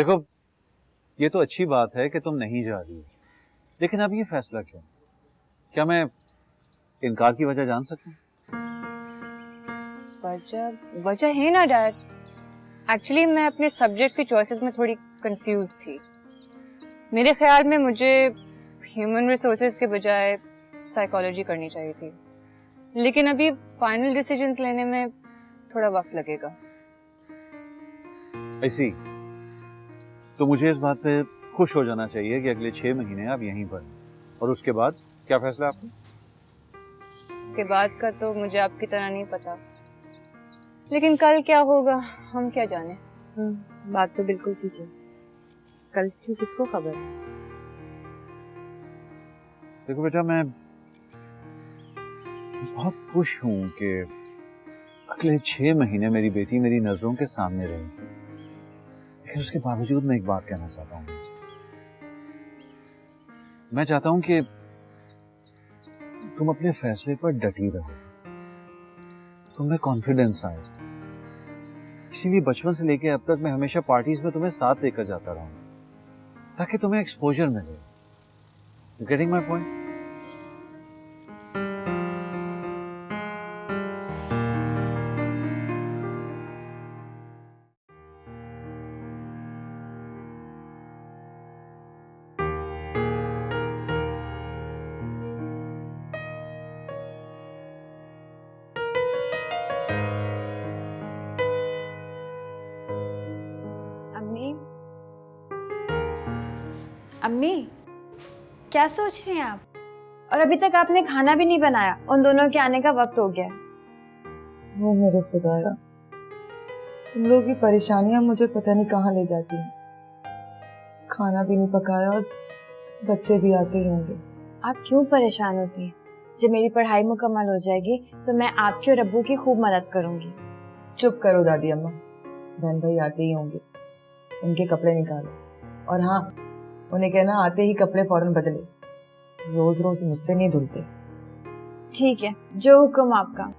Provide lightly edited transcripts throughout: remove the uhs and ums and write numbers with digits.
देखो, ये तो अच्छी बात है कि तुम नहीं जा रही हो, लेकिन अब ये फैसला क्यों? क्या मैं इनकार की वजह जान सकता हूँ? वजह है ना डैड। एक्चुअली मैं अपने सब्जेक्ट्स की चॉइसेस में थोड़ी कंफ्यूज थी। मेरे ख्याल में मुझे ह्यूमन रिसोर्सेज के बजाय साइकोलॉजी करनी चाहिए थी, लेकिन अभी फाइनल डिसीजंस लेने में थोड़ा वक्त लगेगा। ऐसी तो मुझे इस बात पे खुश हो जाना चाहिए कि अगले 6 महीने आप यहीं पर हैं। और उसके बाद क्या फैसला आपका? उसके बाद का तो मुझे आपकी तरह नहीं पता, लेकिन कल क्या होगा हम क्या जाने। बात तो बिल्कुल ठीक है। कल की किसको खबर? देखो बेटा, मैं बहुत खुश हूं कि अगले 6 महीने मेरी बेटी मेरी नजरों के सामने रहेगी, लेकिन उसके बावजूद मैं एक बात कहना चाहता हूँ। मैं चाहता हूं कि तुम अपने फैसले पर डटी रहो, तुम्हें कॉन्फिडेंस आए। इसीलिए बचपन से लेके अब तक मैं हमेशा पार्टीज में तुम्हें साथ लेकर जाता रहा हूं, ताकि तुम्हें एक्सपोजर मिले। You getting my point? अम्मी, क्या सोच रही हैं आप? और अभी तक आपने खाना भी नहीं बनाया। उन दोनों के आने का वक्त हो गया है। वो मेरे खुदाया, तुम लोगों की परेशानियां मुझे पता नहीं कहाँ ले जाती हैं। खाना भी नहीं पकाया और बच्चे भी आते ही होंगे। आप क्यों परेशान होती हैं? जब मेरी पढ़ाई मुकम्मल हो जाएगी तो मैं आपकी और अब्बू की खूब मदद करूंगी। चुप करो दादी अम्मा, बहन भाई आते ही होंगे, उनके कपड़े निकालो। और हाँ, उन्हें कहना आते ही कपड़े फौरन बदले, रोज रोज मुझसे नहीं धुलते। ठीक है, जो हुक्म आपका।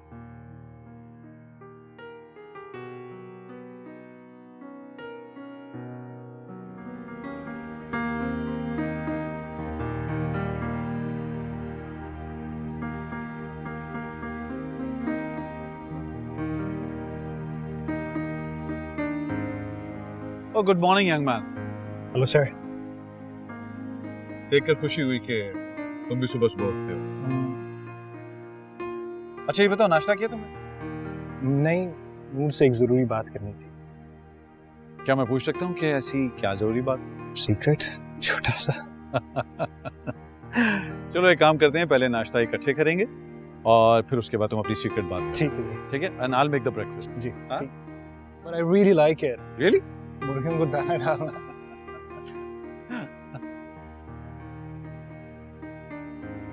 Oh, good morning, young man. Hello sir. देखकर खुशी हुई कि तुम भी सुबह सुबह उठते हो। अच्छा ये बताओ, नाश्ता किया तुमने? नहीं, नूर से एक जरूरी बात करनी थी। क्या मैं पूछ सकता हूँ कि ऐसी क्या जरूरी बात? सीक्रेट, छोटा सा। चलो एक काम करते हैं, पहले नाश्ता इकट्ठे करेंगे और फिर उसके बाद तुम अपनी सीक्रेट बात। ठीक है, ठीक है। And I will make the breakfast. जी ठीक। But I really like it. Really? मुर्गियों को दाना डालना।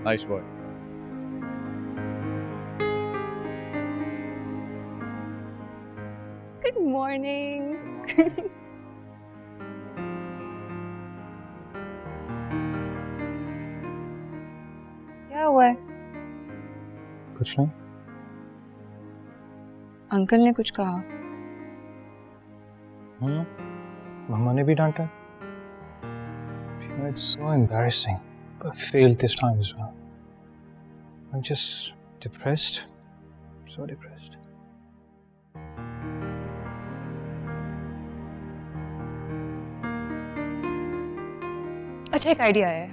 Nice boy. Good morning. क्या हुआ है? कुछ नहीं। अंकल ने कुछ कहा? मम्मा ने भी डांटा। It's so embarrassing. I failed this time as well. I'm just depressed. So depressed. अच्छा एक आइडिया है,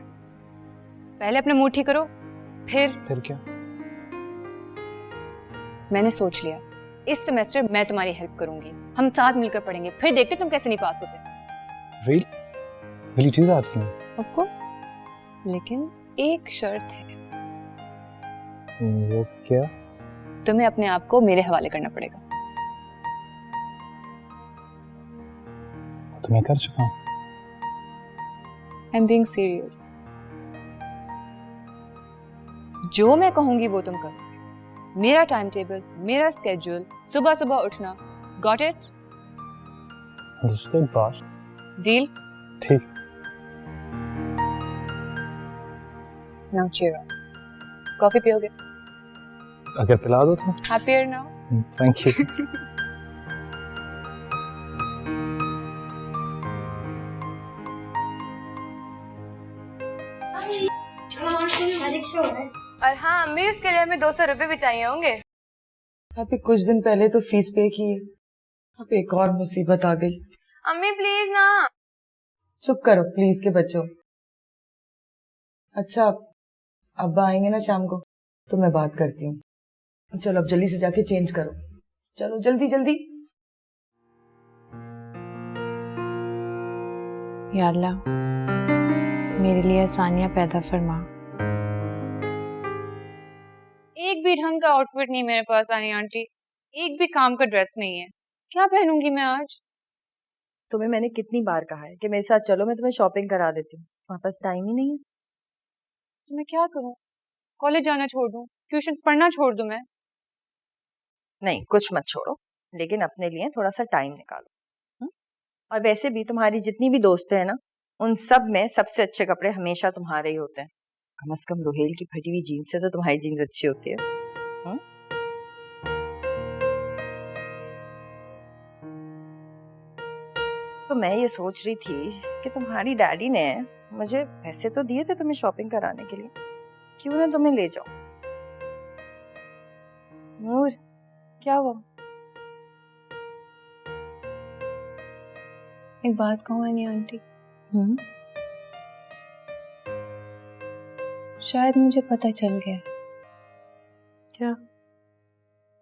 पहले अपना मूड ठीक करो, फिर क्या? मैंने सोच लिया, इस सेमेस्टर मैं तुम्हारी हेल्प करूंगी, हम साथ मिलकर पढ़ेंगे, फिर देखते तुम कैसे नहीं पास होते। Really? Will you do that for me? Of course, लेकिन एक शर्त है। वो क्या? तुम्हें अपने आप को मेरे हवाले करना पड़ेगा। तो मैं कर चुका हूँ। I'm being serious. जो मैं कहूंगी वो तुम करोगे। मेरा टाइम टेबल, मेरा स्केड्यूल, सुबह सुबह उठना। Got it? Understood, boss. Deal? ठीक। Now cheer up. कॉफी पियोगे? अगर पिला दो तो। Happier now? Thank you. और हाँ अम्मी, उसके लिए हमें 200 रुपए भी चाहिए होंगे। अभी कुछ दिन पहले तो फीस पे की है, अब एक और मुसीबत आ गई। अम्मी प्लीज ना। चुप करो प्लीज के बच्चों। अच्छा, अब्बा आएंगे ना शाम को तो मैं बात करती हूँ। चलो अब जल्दी से जाके चेंज करो, चलो जल्दी जल्दी। या अल्लाह, मेरे लिए आसानियां पैदा फरमा। एक भी ढंग का आउटफिट नहीं मेरे पास आनी आंटी, एक भी काम का ड्रेस नहीं है। क्या पहनूंगी मैं आज? तुम्हें मैंने कितनी बार कहा है कि मेरे साथ चलो, मैं तुम्हें शॉपिंग करा देती हूँ। तुम्हारे पास टाइम ही नहीं है। तो मैं क्या करूं? कॉलेज जाना छोड़ दूं? ट्यूशंस पढ़ना छोड़ दूं मैं? नहीं, कुछ मत छोड़ो, लेकिन अपने लिए थोड़ा सा टाइम निकालो। और वैसे भी तुम्हारी जितनी भी दोस्तें हैं ना, उन सब में सबसे अच्छे कपड़े हमेशा तुम्हारे ही होते हैं। कम से कम रोहेल की फटी हुई जीन्स से तो तुम्हारी जीन्स अच्छी होती है। तो मैं ये सोच रही थी कि तुम्हारी डैडी ने मुझे पैसे तो दिए थे तुम्हें शॉपिंग कराने के लिए, क्यों ना तुम्हें ले जाओ। नूर, क्या हुआ? एक बात कहूँ नहीं आंटी, शायद मुझे पता चल गया क्या?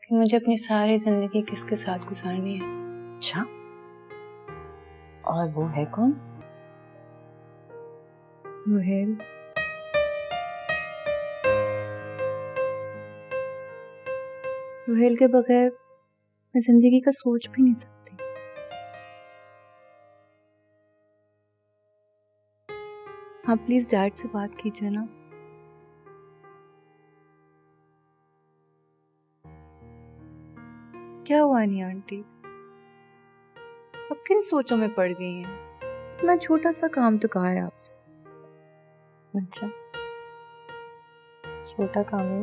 कि मुझे अपनी सारी जिंदगी किसके साथ गुजारनी है। अच्छा, और वो है कौन? रोहेल। रोहेल के बगैर मैं जिंदगी का सोच भी नहीं सकती। हाँ प्लीज डैड से बात कीजिए ना। क्या हुआ नहीं आंटी, अब किन सोचों में पड़ गई हैं? इतना छोटा सा काम तो कहा है आपसे। अच्छा, छोटा काम है।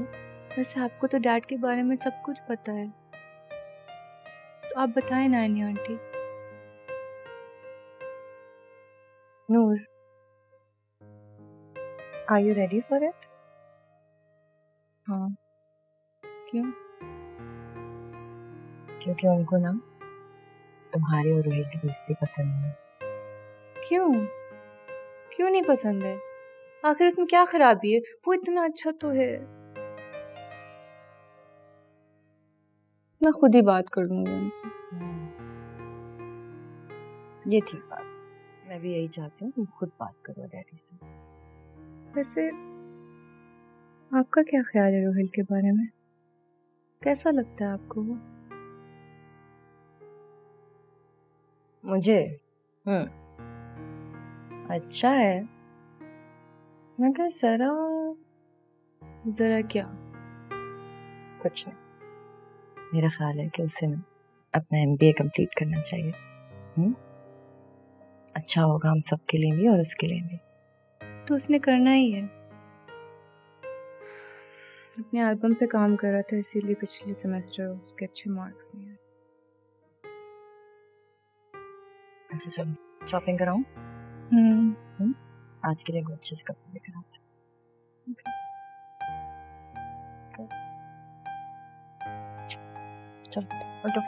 वैसे आपको तो डैड के बारे में सब कुछ पता है, तो आप बताएं ना नहीं aunty. Noor, are you ready for it? हाँ। क्यों? क्योंकि उनको ना तुम्हारे और रोहित की दोस्ती पसंद है। क्यों? क्यों नहीं पसंद है? आखिर उसमें क्या खराबी है? वो इतना अच्छा तो है। मैं खुद ही बात कर लूंगी उनसे। ये ठीक बात, मैं भी यही चाहती हूँ, तुम खुद बात करो डैडी से। वैसे आपका क्या ख्याल है रोहिल के बारे में? कैसा लगता है आपको वो? मुझे अच्छा है, मगर जरा क्या? कुछ नहीं, मेरा ख्याल है कि उसे ना अपना MBA कंप्लीट करना चाहिए। अच्छा होगा हम सबके लिए भी और उसके लिए भी। तो उसने करना ही है। अपने एल्बम पे काम कर रहा था, इसीलिए पिछले सेमेस्टर उसके अच्छे मार्क्स नहीं आए। अच्छा चलो शॉपिंग कराऊं? आज के लिए कुछ अच्छे से कपड़े लेकर आते हैं। चलो उठो।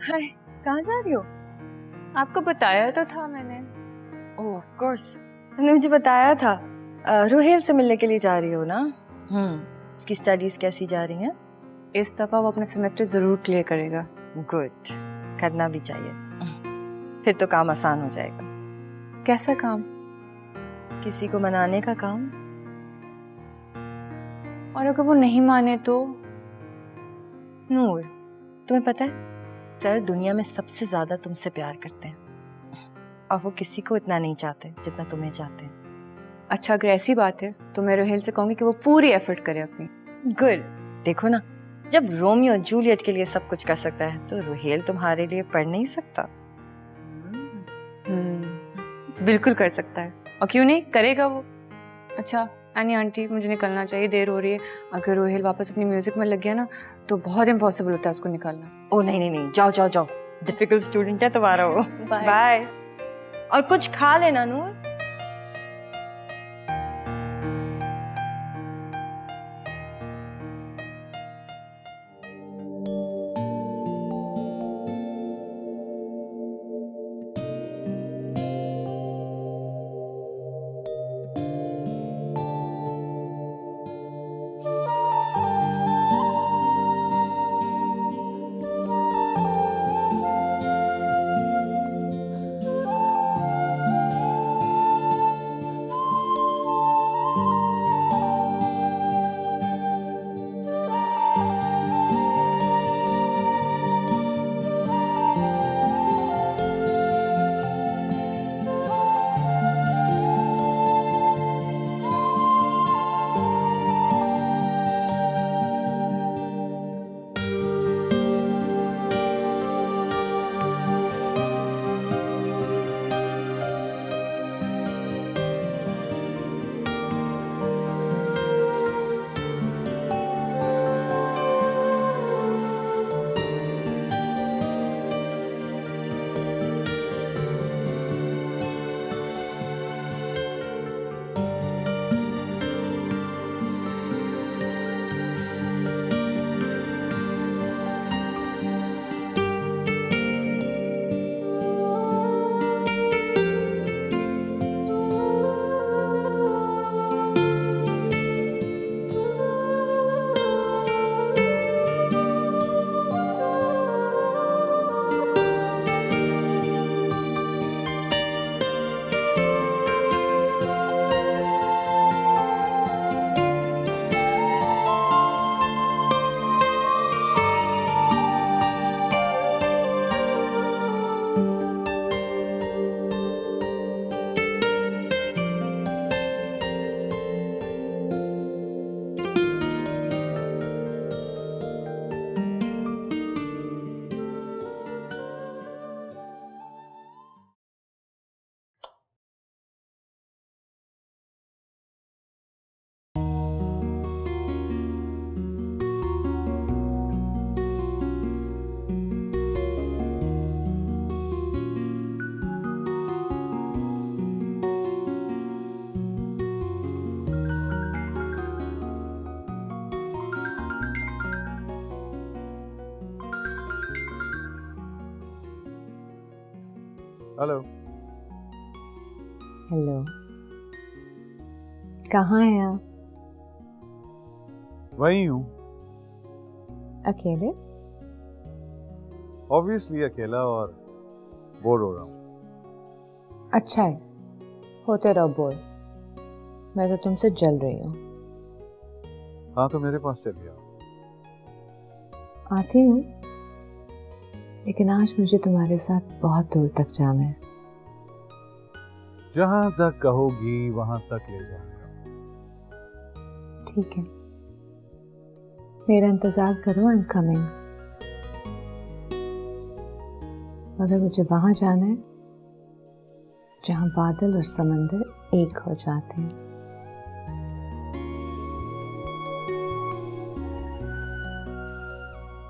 हाय, कहाँ जा रही हो? आपको बताया तो था मैंने। ओह ऑफ कोर्स, तुमने मुझे बताया था। रोहेल से मिलने के लिए जा रही हो ना? उसकी स्टडीज कैसी जा रही हैं? इस दफा वो अपना सेमेस्टर जरूर क्लियर करेगा। गुड, करना भी चाहिए, फिर तो काम आसान हो जाएगा। कैसा काम? किसी को मनाने का काम। और अगर वो नहीं माने तो? नूर, तुम्हें पता है सर दुनिया में सबसे ज्यादा तुमसे प्यार करते हैं, और वो किसी को इतना नहीं चाहते जितना तुम्हें चाहते हैं। अच्छा, अगर ऐसी बात है तो मैं रोहेल से कहूंगी कि वो पूरी एफर्ट करे अपनी। गुड, देखो ना, जब रोमियो जूलियट के लिए सब कुछ कर सकता है तो रोहेल तुम्हारे लिए पढ़ नहीं सकता? बिल्कुल कर सकता है, और क्यों नहीं करेगा वो। अच्छा एनी आंटी, मुझे निकलना चाहिए, देर हो रही है। अगर रोहेल वापस अपनी म्यूजिक में लग गया ना तो बहुत इम्पॉसिबल होता है उसको निकालना। ओ नहीं नहीं नहीं, जाओ जाओ जाओ, डिफिकल्ट स्टूडेंट है तुम्हारा वो। बाय। और कुछ खा लेना नूर। हेलो। हेलो, कहाँ हैं आप? वही हूँ, अकेले? ऑब्वियसली अकेला और बोर हो रहा हूँ। अच्छा है, होते रहो बोर। मैं तो तुमसे जल रही हूँ। हाँ तो मेरे पास चलिए। आती हूँ, लेकिन आज मुझे तुम्हारे साथ बहुत दूर तक जाना है। जहाँ तक कहोगी वहां तक ले जाऊंगा। ठीक है, मेरा इंतजार करो, आई एम कमिंग। मगर मुझे वहां जाना है जहां बादल और समंदर एक हो जाते हैं।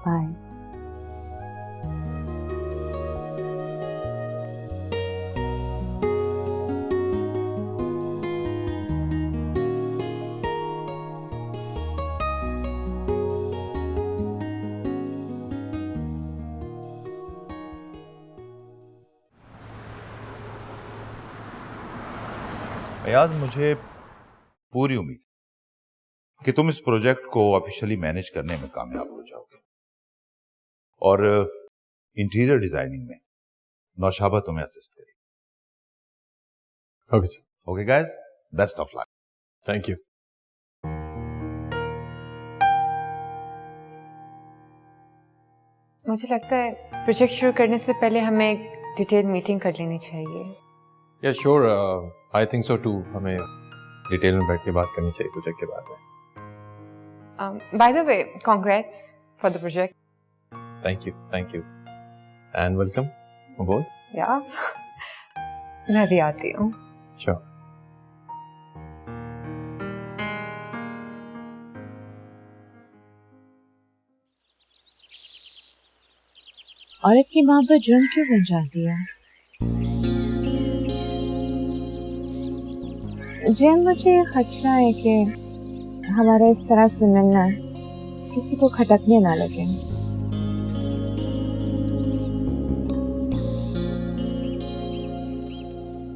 बाय। अयाज, मुझे पूरी उम्मीद कि तुम इस प्रोजेक्ट को ऑफिशियली मैनेज करने में कामयाब हो जाओगे और इंटीरियर डिजाइनिंग में नौशाबा तुम्हें असिस्ट करेगी। Okay sir. Okay guys, best of luck. Thank you. मुझे लगता है प्रोजेक्ट शुरू करने से पहले हमें एक डिटेल मीटिंग कर लेनी चाहिए। Yeah sure, I think so too. हमें डिटेल में बैठ के बात करनी चाहिए प्रोजेक्ट के बारे में। By the way, congrats for the project. Thank you and welcome from both. या मैं भी आती हूँ। श्योर। औरत की मोहब्बत जुर्म क्यों बन जाती है? जैन, मुझे ये खदशा है कि हमारा इस तरह से मिलना किसी को खटकने ना लगे।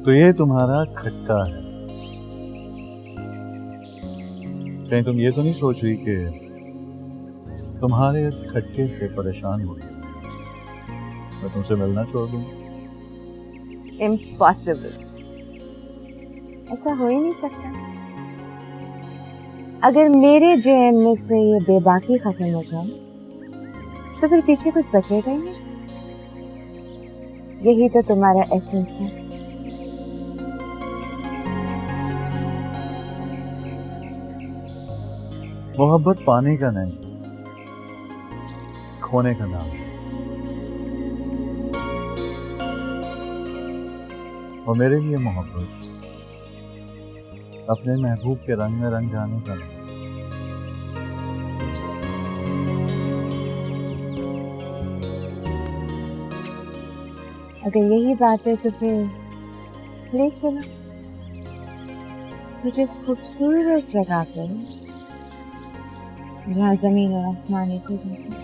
तो ये तुम्हारा खटका है। कहीं तुम ये तो नहीं सोच रही कि तुम्हारे इस खटके से परेशान हो मैं तुमसे मिलना छोड़ दूं? इम्पॉसिबल, ऐसा हो ही नहीं सकता। अगर मेरे जेएम में से ये बेबाकी खत्म हो जाए तो फिर पीछे कुछ बचेगा ही नहीं। यही तो तुम्हारा एसेंस है। मोहब्बत पाने का नहीं, खोने का नाम है। और मेरे लिए मोहब्बत अपने महबूब के रंग में रंग जाने का नहीं। अगर यही बात है तो फिर ले चलो मुझे इस खूबसूरत जगह पर जहाँ जमीन और आसमान एक हो जाते हैं।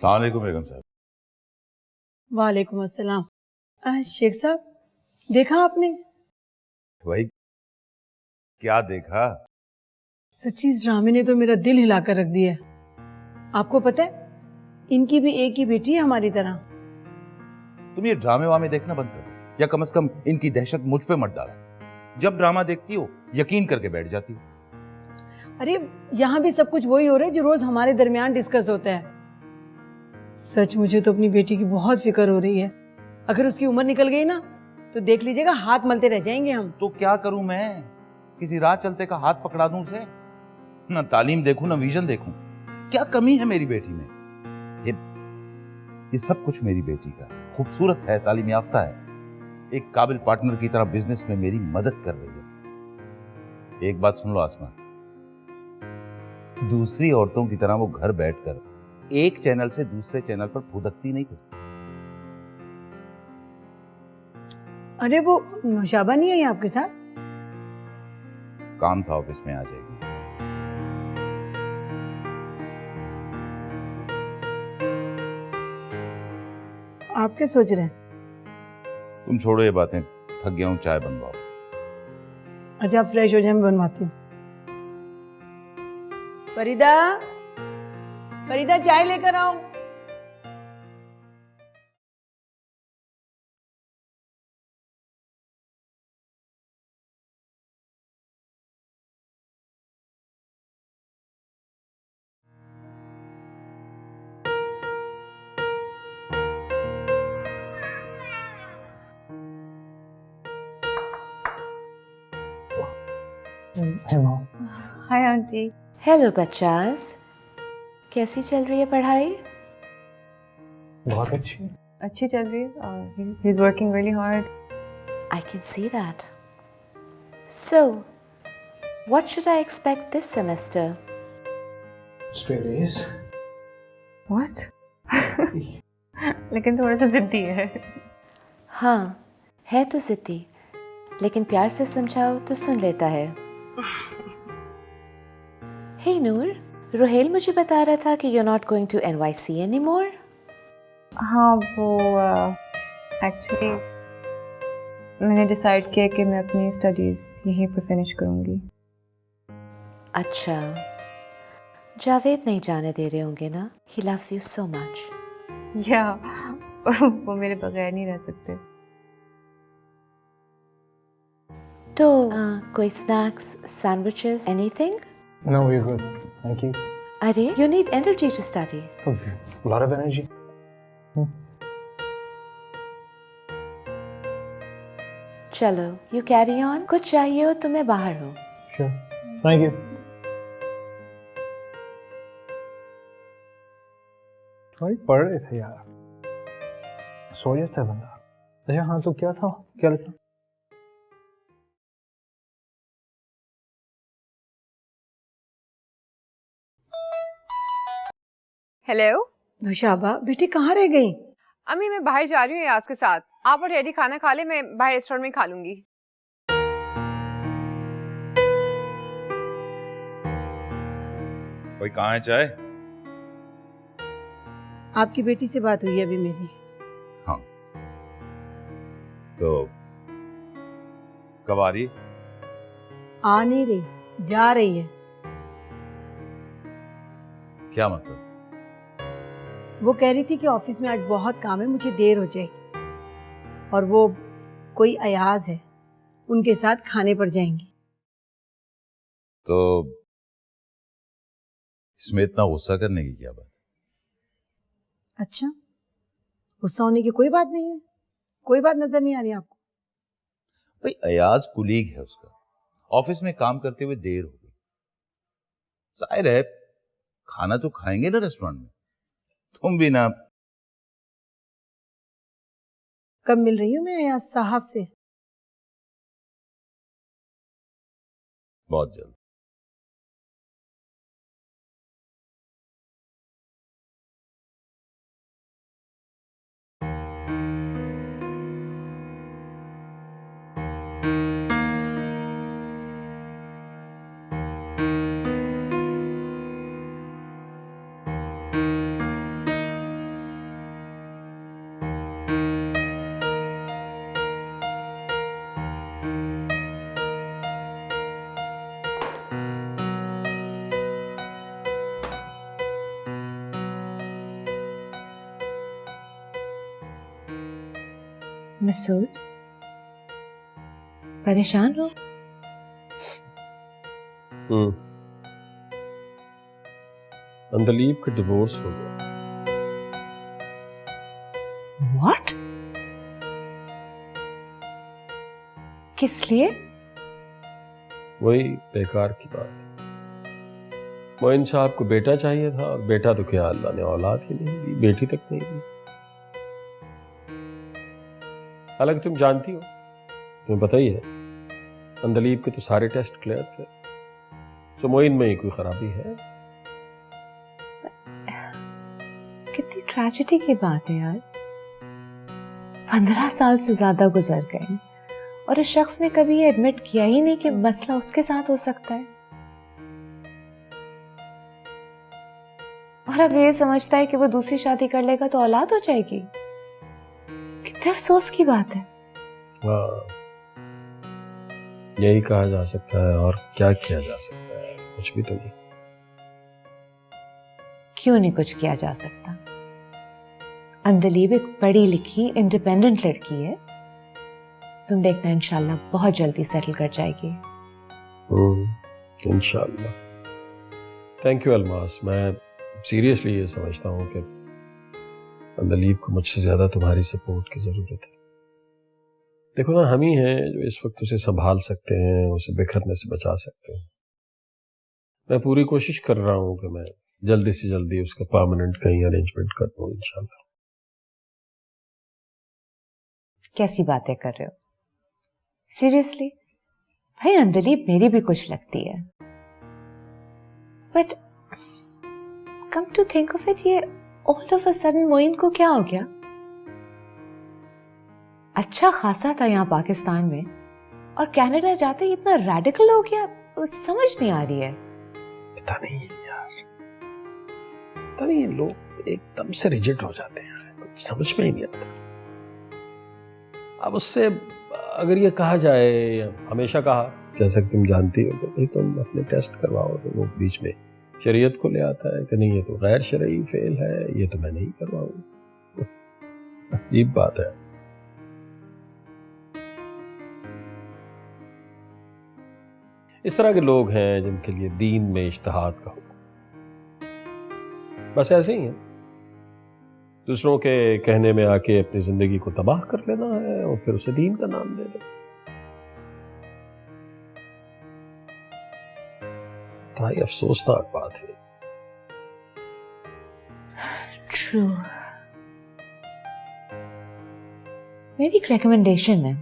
अस्सलाम वालेकुम बेगम साहब। वालेकुम अस्सलाम। शेख साहब, देखा आपने? भाई क्या देखा? सच्ची इस ड्रामे ने तो मेरा दिल हिलाकर रख दिया है। आपको पता है इनकी भी एक ही बेटी है हमारी तरह। तुम ये ड्रामे वामे देखना बंद कर दो, या कम से कम इनकी दहशत मुझ पे मत डाला। जब ड्रामा देखती हो यकीन करके बैठ जाती हो। अरे यहाँ भी सब कुछ वही हो रहा है जो रोज हमारे दरमियान डिस्कस होता है। सच मुझे तो अपनी बेटी की बहुत फिक्र हो रही है। अगर उसकी उम्र निकल गई ना तो देख लीजिएगा हाथ मलते रह जाएंगे हम। तो क्या करूं मैं? किसी राह चलते का हाथ पकड़ा दूं उसे? ना तालीम देखूं ना विजन देखूं। क्या कमी है मेरी बेटी में? ये सब कुछ मेरी बेटी का खूबसूरत है, तालीम याफ्ता है, एक काबिल पार्टनर की तरह बिजनेस में मेरी मदद कर रही है। एक बात सुन लो आसमा, दूसरी औरतों की तरह वो घर बैठकर एक चैनल से दूसरे चैनल पर फुदकती नहीं करती। अरे वो नौशाबा नहीं आई आपके साथ? काम था ऑफिस में, आ जाएगी। आप क्या सोच रहे हैं? तुम छोड़ो ये बातें, थक गया हूं, चाय बनवाओ। अच्छा फ्रेश हो जाए, मैं बनवाती हूँ। फरीदा, फरीदा चाय लेकर आओ। Hi aunty. हेलो बच्चास, कैसी चल रही है पढ़ाई? बहुत अच्छी। अच्छी चल रही है। He is working really hard. I can see that. So, what should I expect this semester? Straight A's. What? लेकिन थोड़ा सा जिद्दी है। हाँ, है तो जिद्दी, लेकिन प्यार से समझाओ तो सुन लेता है। हे नूर, रोहेल मुझे बता रहा था कि you're not going to NYC anymore. हाँ, वो एक्चुअली मैंने डिसाइड किया कि मैं अपनी स्टडीज़ यहीं पर फिनिश करूँगी। अच्छा, जावेद नहीं जाने दे रहे होंगे ना? He loves you so much. या वो मेरे बगैर नहीं रह सकते। तो कोई snacks, sandwiches, anything? No, we're good. Thank you. अरे, you need energy to study. A lot of energy. चलो, you carry on. कुछ चाहिए हो तो मैं बाहर हूँ। Sure. Thank you. वही पढ़ रहे थे यार, सो जाता है बंदा। अच्छा हाँ, तो क्या था, क्या लिखा? हेलो नौशाबा बेटी कहाँ रह गई? अम्मी, मैं बाहर जा रही हूँ यास के साथ। आप और डैडी खाना खा ले, मैं बाहर रेस्टोरेंट में खा लूंगी। भाई कहाँ है चाय? आपकी बेटी से बात हुई है अभी मेरी। हाँ, तो कब आ रही? आ नहीं रही, जा रही है। क्या मतलब? वो कह रही थी कि ऑफिस में आज बहुत काम है, मुझे देर हो जाएगी, और वो कोई अयाज है, उनके साथ खाने पर जाएंगी। तो इसमें इतना गुस्सा करने की क्या बात? अच्छा, गुस्सा होने की कोई बात नहीं है? कोई बात नजर नहीं आ रही आपको? भाई अयाज कुलीग है उसका, ऑफिस में काम करते हुए देर हो गई, जाहिर है खाना तो खाएंगे ना रेस्टोरेंट में। तुम भी ना। कब मिल रही हूँ मैं अयाज साहब से? बहुत जल्द। मसूद, परेशान हो? अंदलीब का डिवोर्स हो गया। What? किस लिए? वही बेकार की बात। मोइन साहब को बेटा चाहिए था, और बेटा तो क्या, अल्लाह ने औलाद ही नहीं दी, बेटी तक नहीं दी। हालांकि तुम जानती हो, तुम्हें पता ही है, अंदलीब के तो सारे टेस्ट क्लियर थे, तो मोइन में ही कोई खराबी है। कितनी ट्रेजेडी की बात है यार। 15 साल से ज्यादा गुजर गए और इस शख्स ने कभी ये एडमिट किया ही नहीं कि मसला उसके साथ हो सकता है, और अब ये समझता है कि वो दूसरी शादी कर लेगा तो औलाद हो जाएगी। कितने अफसोस की बात है। हाँ, यही कहा जा सकता है, और क्या किया जा सकता है? कुछ भी तो नहीं। क्यों नहीं कुछ किया जा सकता? अंदलीब एक पढ़ी लिखी इंडिपेंडेंट लड़की है, तुम देखना इंशाल्लाह बहुत जल्दी सेटल कर जाएगी। इंशाल्लाह। Thank you Almas. मैं सीरियसली ये समझता हूँ कि अंदलीब को मुझसे ज्यादा तुम्हारी सपोर्ट की जरूरत है। देखो ना, हम ही हैं जो इस वक्त उसे संभाल सकते हैं, उसे बिखरने से बचा सकते हैं। मैं पूरी कोशिश कर रहा हूँ कि मैं जल्दी से जल्दी उसका परमानेंट कहीं अरेंजमेंट कर दूँ इंशाल्लाह। कैसी बातें कर रहे हो? सीरियसली भाई, अंदलीब मेरी भी कुछ लगती है, but come to think of it, ये all of a sudden Moin को क्या हो गया? अच्छा खासा था यहाँ पाकिस्तान में, और कनाडा जाते ही इतना रेडिकल हो गया, समझ नहीं आ रही है। पता नहीं यार, पता नहीं, लोग एकदम से रिजिड हो जाते हैं, कुछ समझ में ही नहीं आता। अब उससे अगर ये कहा जाए, हमेशा कहा, जैसा कि तुम जानती हो कि भाई तुम अपने टेस्ट करवाओ, तो वो बीच में शरीयत को ले आता है कि नहीं ये तो गैर शरई फेल है, ये तो मैं नहीं करवाऊंगा। अजीब बात है। इस तरह के लोग हैं जिनके लिए दीन में इज्तिहाद का हुक्म, बस ऐसे ही है, दूसरों के कहने में आके अपनी जिंदगी को तबाह कर लेना है और फिर उसे दीन का नाम दे देना। बड़ा अफसोसनाक बात है। ट्रू। मेरी एक रिकमेंडेशन है,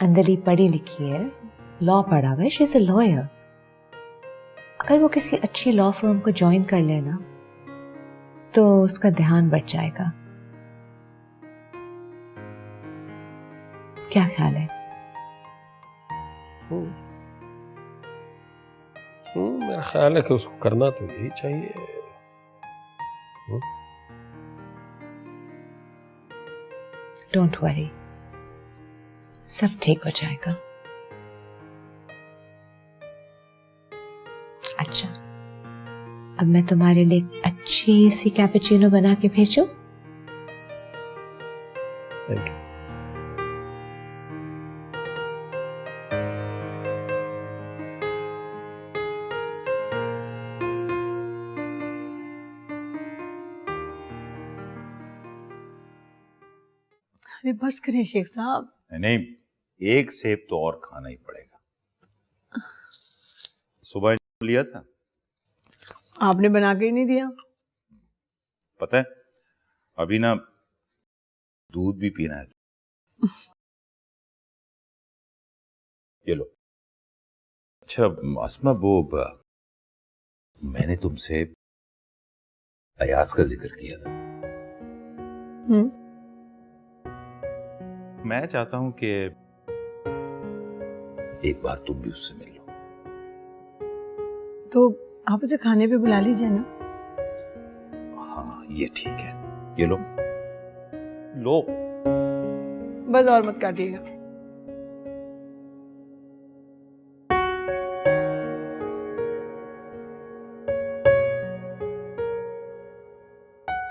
अंदली पढ़ी लिखी है, लॉ पढ़ा हुआ है, शी इज अ लॉयर। अगर वो किसी अच्छी लॉ फर्म को ज्वाइन कर लेना तो उसका ध्यान बढ़ जाएगा। क्या ख्याल है? मेरा ख्याल है कि उसको करना तो यही चाहिए। डोंट वरी, सब ठीक हो जाएगा। अच्छा, अब मैं तुम्हारे लिए एक अच्छी सी कैपेचिनो बना के भेजूं? Thank you. अरे बस करिए शेख साहब। नहीं, एक सेब तो और खाना ही पड़ेगा। सुबह लिया था, आपने बना के ही नहीं दिया। पता है अभी ना दूध भी पीना है। ये लो। अच्छा आसमा, वो मैंने तुमसे अयाज का जिक्र किया था। मैं चाहता हूं कि एक बार तुम भी उससे मिल लो। तो आप उसे खाने पे बुला लीजिए ना। हाँ ये ठीक है, ये लो लो। बस और मत काटिएगा।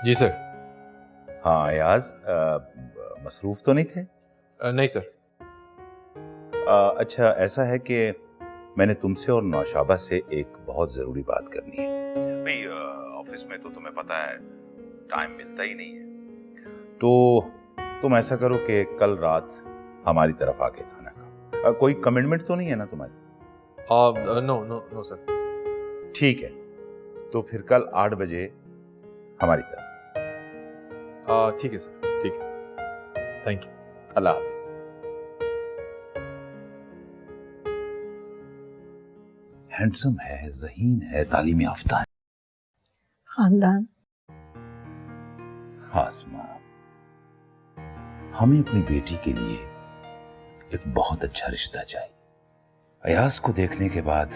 जी सर। हाँ अयाज, मसरूफ तो नहीं थे? नहीं सर। अच्छा ऐसा है कि मैंने तुमसे और नौशाबा से एक बहुत जरूरी बात करनी है। भाई ऑफिस में तो तुम्हें पता है टाइम मिलता ही नहीं है, तो तुम ऐसा करो कि कल रात हमारी तरफ आके खाना खाओ। कोई कमिटमेंट तो नहीं है ना तुम्हारी? No no no sir. ठीक है, तो फिर कल 8 बजे हमारी तरफ। ठीक है सर, ठीक है, thank you. Allah Hafiz. Handsome है, ज़हीन है, तालीम याफ्ता है। खानदान। आसमा, हमें अपनी बेटी के लिए एक बहुत अच्छा रिश्ता चाहिए। अयाज को देखने के बाद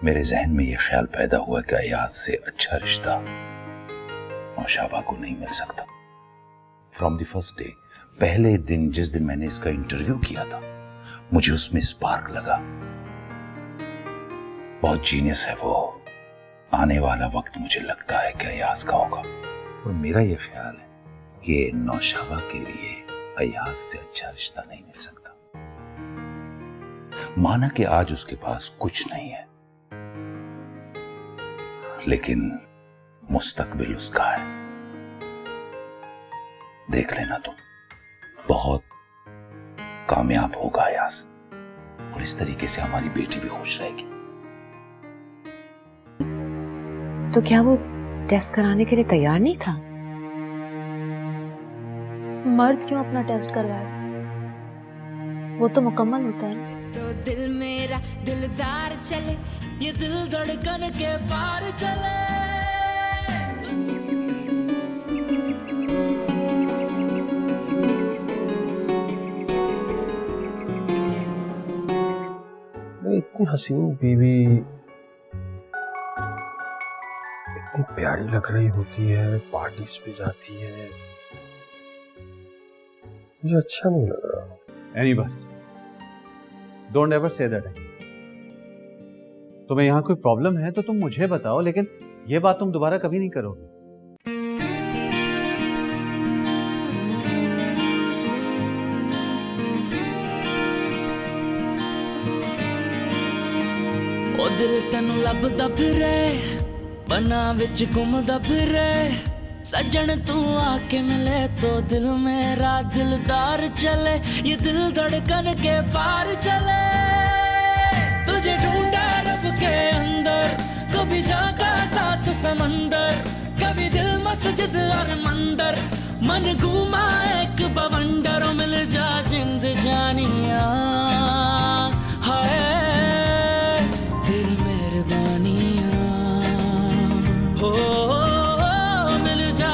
मेरे जहन में यह ख्याल पैदा हुआ कि अयाज से अच्छा रिश्ता नौशाबा को नहीं मिल सकता। फ्रॉम द फर्स्ट डे, पहले दिन जिस दिन मैंने इसका इंटरव्यू किया था, मुझे उसमें स्पार्क लगा। बहुत जीनियस है वो। आने वाला वक्त मुझे लगता है कि अयाज का होगा, और मेरा यह ख्याल है कि नौशाबा के लिए अयाज से अच्छा रिश्ता नहीं मिल सकता। माना कि आज उसके पास कुछ नहीं है, लेकिन मुस्तकबिल उसका है। देख लेना तुम, बहुत कामयाब होगा अयाज, और इस तरीके से हमारी बेटी भी खुश रहेगी। तो क्या वो टेस्ट कराने के लिए तैयार नहीं था? मर्द क्यों अपना टेस्ट करवाएगा, वो तो मुकम्मल होता है। तो दिल मेरा दिलदार चले, ये दिल धड़कन के पार चले। इतनी हसीन बीवी इतनी प्यारी लग रही होती है, पार्टीज पे जाती है, मुझे अच्छा नहीं लग रहा। एनी बस, डोंट एवर से दैट। तुम्हें यहाँ कोई प्रॉब्लम है तो तुम मुझे बताओ, लेकिन ये बात तुम दोबारा कभी नहीं करोगे। ओ दिल तेनू लभदा फिरे, बना विच घुमदा फिरे, सजन तू आके मिले तो दिल मेरा दिलदार चले, ये दिल धड़कन के पार चले। तुझे ढूंढा रब के अंदर, कभी झांका साथ समंदर, कभी दिल मस्जिद और मंदिर, मन घूमा एक बवंडर। मिल जा जिंद जानिया, हाय तेरी मेहरबानियां, हो मिल जा